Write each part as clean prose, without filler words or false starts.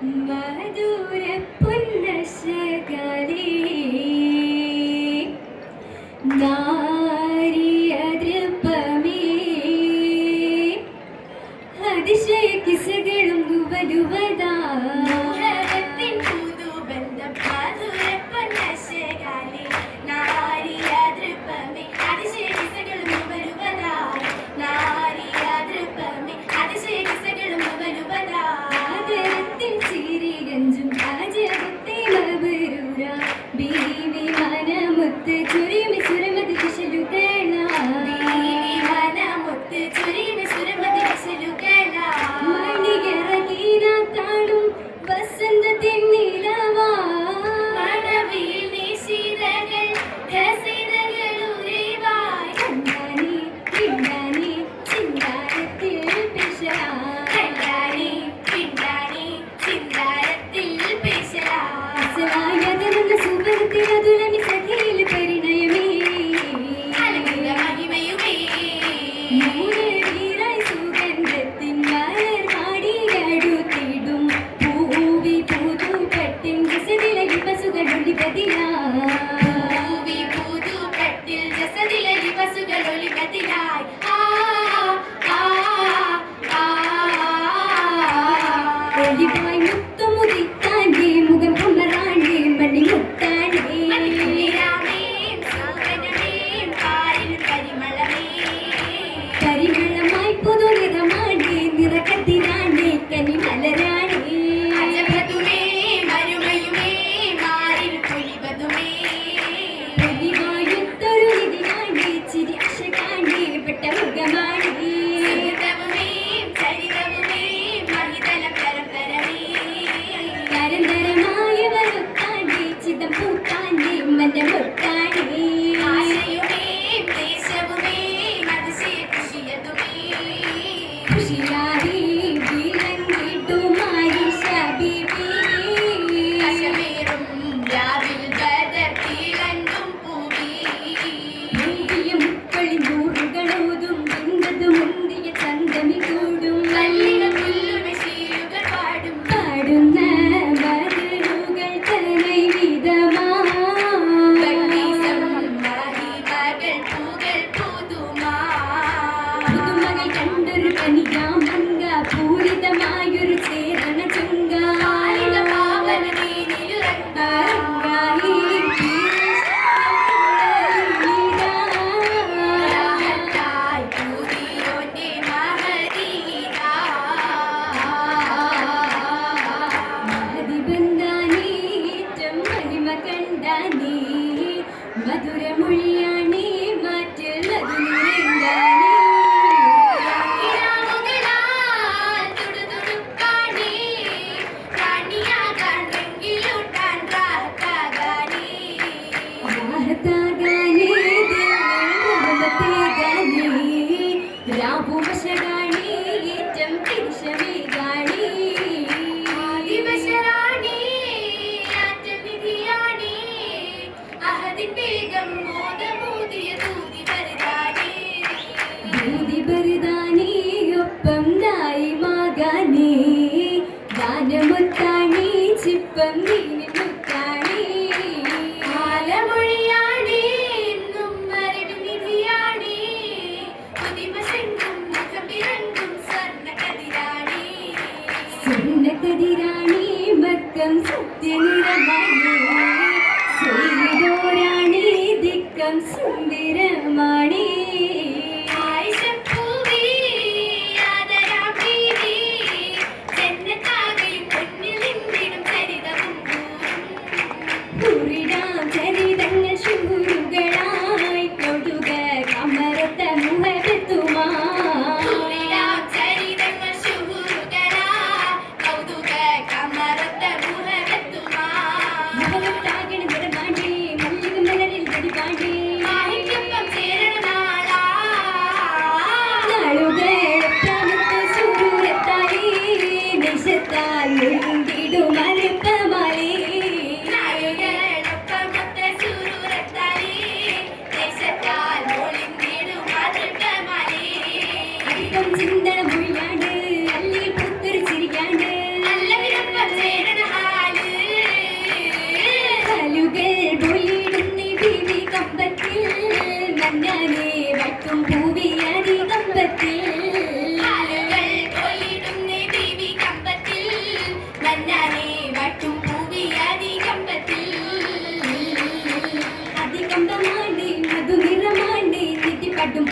മധുര പുന്നശകളേ നാരിയതൃപ്പമേ അതിശയ കിസകളും നുവലുവതാ സുന്ദരമാണി ചേരണ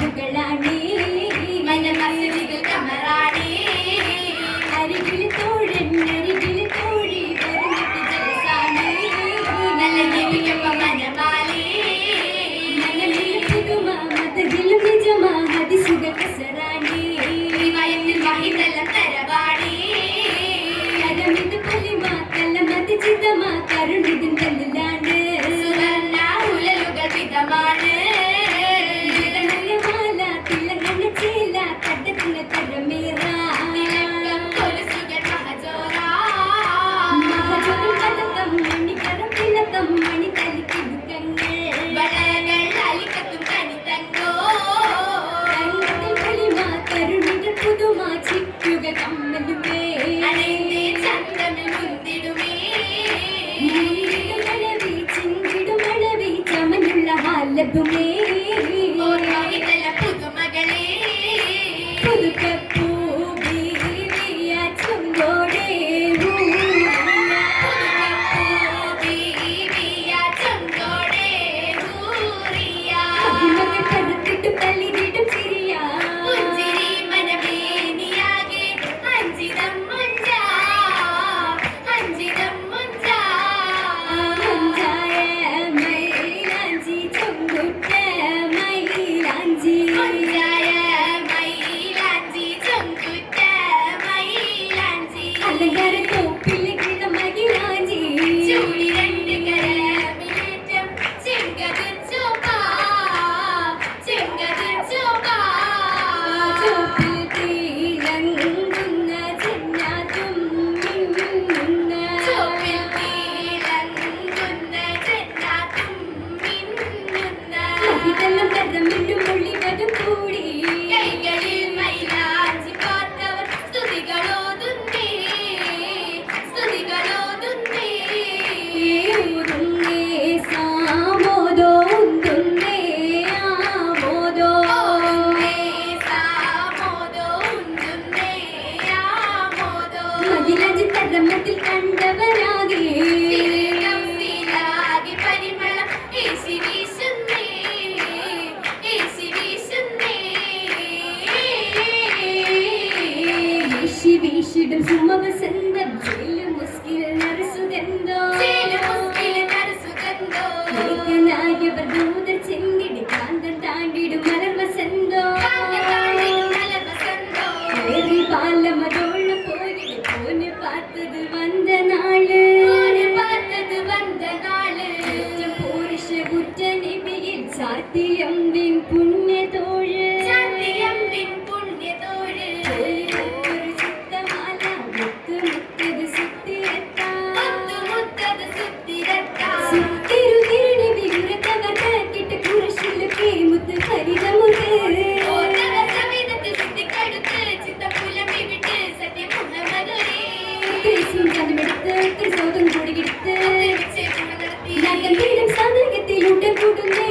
മലവുകളാണേ മനമസികൾ കമറാണേ അരികിൽ തോഴൻ അരികിൽ തോഴി വരുന്നത് ജലസാണേ നല്ല ജീവിക്കപ്പ മനമാലേ മനമിൽ പുതുമ മതകിലും നിജമ ഹദിസുക കസറാണേ വയത്തിൽ വഹിതലം തരവാണേ കരമിത് പൊലിമ കലമത് ചിതമ കരുണിതിൻ കല്ലിലാണ് സുവർണ്ണ ഉലലുകൾ വിധമാണ് മാല തിളങ്ങണ ചേല കടത്തിന് തരമേറ തിളക്കം കൊലുസുകൾ മഹജോറാ മഹജോറും പതക്കം മണിക്കരം തിളക്കം മണിതലിക്കിടുക്കങ്ങൾ വളകൾ അലിക്കത്തും കണിത്തങ്കോ കണ്ണത്തിൽ പൊലിമ കരുണികൾ പുതുമ ചിറ്റുക കമ്മലുമേ അണൈന്തേ ചന്തമിൽ മുന്തിടുമേ മഴവി ചിന്തിടും മഴവി ചമനുള്ള ഹാലതുമേ ഓർമ്മയിതല പുതുമകളേ പുതുക്കപ്പൂവിയ ചുങ്കോടെ പുതുമപ്പൂവിയ ചൊങ്കോടെ ഊറിയ കരുത്തിട്ട് പള്ളിയിടും ചിരിയ പുഞ്ചിരി മനമേനിയാകെ അഞ്ചിതം മുഞ്ചാ അഞ്ചിതം മുഞ്ചാ മഞ്ചായ മൈലാഞ്ചി ചുങ്കുറ്റ മൈലാഞ്ചി മുഞ്ചായ മൈലാഞ്ചി ചൊങ്കുറ്റ മൈലാഞ്ചി അലങ്കാര തോപ്പിൽ കിളമകിലാഞ്ചി ചൂടി രണ്ട് കരമിലേറ്റം ചെങ്കതിർ ചോപ്പാ ചെങ്കതിർ ചോപ്പാ ചോപ്പിൽ തിളങ്ങുന്ന ചെന്നാത്തും മിന്നുന്ന ചോപ്പിൽ തിളങ്ങുന്ന ചെന്നാത്തും മിന്നുന്ന മഹിതലം കരമിടും മുള്ളിവരും കൂടി കൈകളിൽ മൈലാഞ്ചി പാർത്തവർ സ്തുതികളോതുന്നേ സ്തുതികളോതുന്നേ ഊരുന്നേ സാമോദോ ഉന്തുന്നേ ആമോദോ ഓതുന്നേ സാമോദോ ഉന്തുന്നേ ആമോദോ മതിലഞ്ചി തരമത്തിൽ കണ്ടവരാകെ തിലകം തിലാകി പരിമളം ഏശി വീശുന്നേ ഏശി വീശുന്നേ വീശി വീശിടും സുമവസന്തം ചേലും മുസ്കിൽ നരസുഗന്ധോ ചേലുമുസ്കിൽ നരസുഗന്ധോ ഏകനായവർ ദൂതർ ചെന്നിടി കാന്തം താണ്ടിടും മലർ വസന്തോ കാന്തതാണ്ടിടും മലവസന്തോ ഏറി പാലമതോള്ള പോയിട് പോന് பார்த்தது வந்த நாளு ഓനെ പാർത്തത് വന്ന നാള് പുരുഷ കുറ്റ നിബിയിൽ സാത്തിയമ്പിൻ പുണ്യതോഴ് ചാത്തിയമ്പിൻ പുണ്യതോഴ് ഒരു ചിത്തമാല മുത്ത് മുത്തത് സുത്തിരത്താ മുത്തുമുത്തത് സുത്തിരത്താ സുത്തിരു തിരുടി വിരുദ്ധവർ കിട്ട് കുരശിലൊക്കെ മുത്ത് ഹരിതമുത് ഓതവ സവിധത്തിൽ സുത്തിക്കടുത്ത് ചിത്തപ്പുലമി വിട്ട് സത്യമുഹമ്മദുരേ ത്രിസൂചനമെടുത്ത് ത്രിസൗധം കൂടിയെടുത്ത് ഒത്തിരിച്ച് ഗുണനിർത്തി നഗം തീരം സമയത്തിൽ ഉടൻ കൂടുന്ന